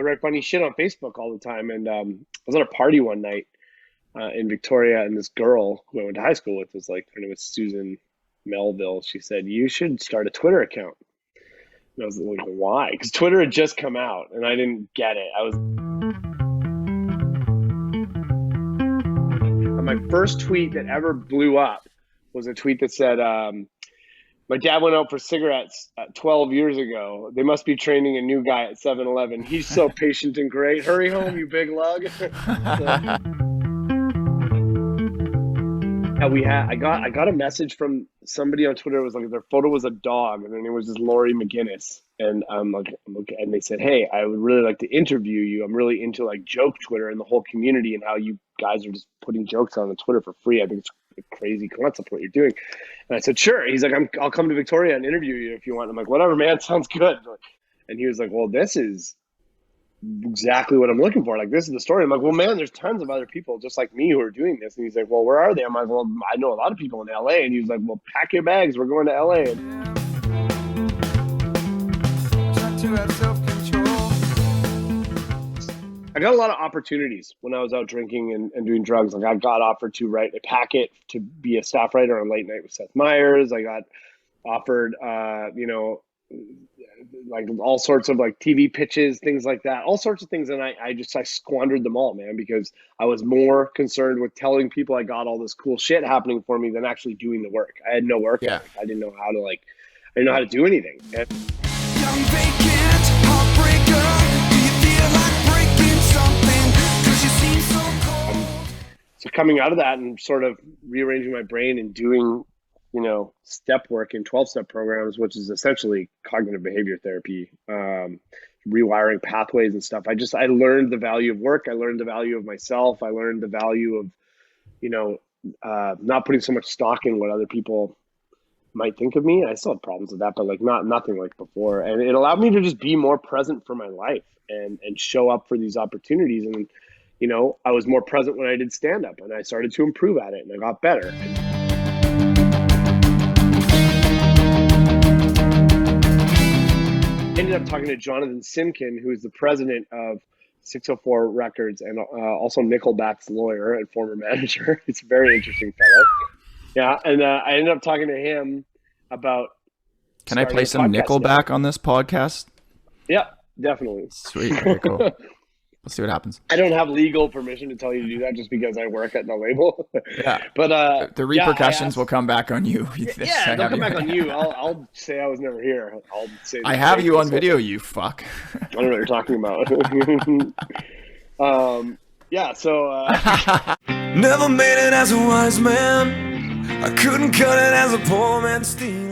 write funny shit on Facebook all the time. And I was at a party one night in Victoria, and this girl who I went to high school with was like, her name was Susan Melville. She said, "You should start a Twitter account." And I was like, "Why?" Because Twitter had just come out, and I didn't get it. My first tweet that ever blew up was a tweet that said, "My dad went out for cigarettes 12 years ago. They must be training a new guy at 7-Eleven. He's so patient and great. Hurry home, you big lug." I got a message from somebody on Twitter. It was like their photo was a dog, and their name was just Lori McGinnis. And and they said, "Hey, I would really like to interview you. I'm really into like joke Twitter and the whole community and how you guys are just putting jokes on Twitter for free. I think it's a crazy concept what you're doing." And I said, "Sure." He's like, "I'll come to Victoria and interview you if you want." I'm like, "Whatever, man. Sounds good." And he was like, "Well, this is exactly what I'm looking for. Like, this is the story." I'm like, "Well, man, there's tons of other people just like me who are doing this." And he's like, "Well, where are they?" I'm like, "Well, I know a lot of people in LA." And he was like, "Well, pack your bags. We're going to LA." I got a lot of opportunities when I was out drinking and doing drugs. Like, I got offered to write a packet to be a staff writer on Late Night with Seth Meyers. I got offered, like all sorts of like TV pitches, things like that, all sorts of things. And I squandered them all, man, because I was more concerned with telling people I got all this cool shit happening for me than actually doing the work. I had no work ethic. I didn't know how to do anything. And young vacant heartbreaker, do you feel like breaking something? 'Cause you seem so cold. So coming out of that and sort of rearranging my brain and doing, step work in 12-step programs, which is essentially cognitive behavior therapy, rewiring pathways and stuff. I learned the value of work. I learned the value of myself. I learned the value of, not putting so much stock in what other people might think of me. I still have problems with that, but like nothing like before. And it allowed me to just be more present for my life and show up for these opportunities. And, I was more present when I did stand-up, and I started to improve at it, and I got better. Ended up talking to Jonathan Simkin, who is the president of 604 Records and also Nickelback's lawyer and former manager. It's a very interesting fellow. Yeah, and I ended up talking to him about. Can I play some Nickelback on this podcast? Yeah, definitely. Sweet, very cool. Let's see what happens. I don't have legal permission to tell you to do that just because I work at the label. Yeah, but the repercussions will come back on you. Yeah, they'll come back on you. I'll say I was never here. I'll say I have you on video, you fuck. I don't know what you're talking about. Yeah, so never made it as a wise man. I couldn't cut it as a poor man stealing.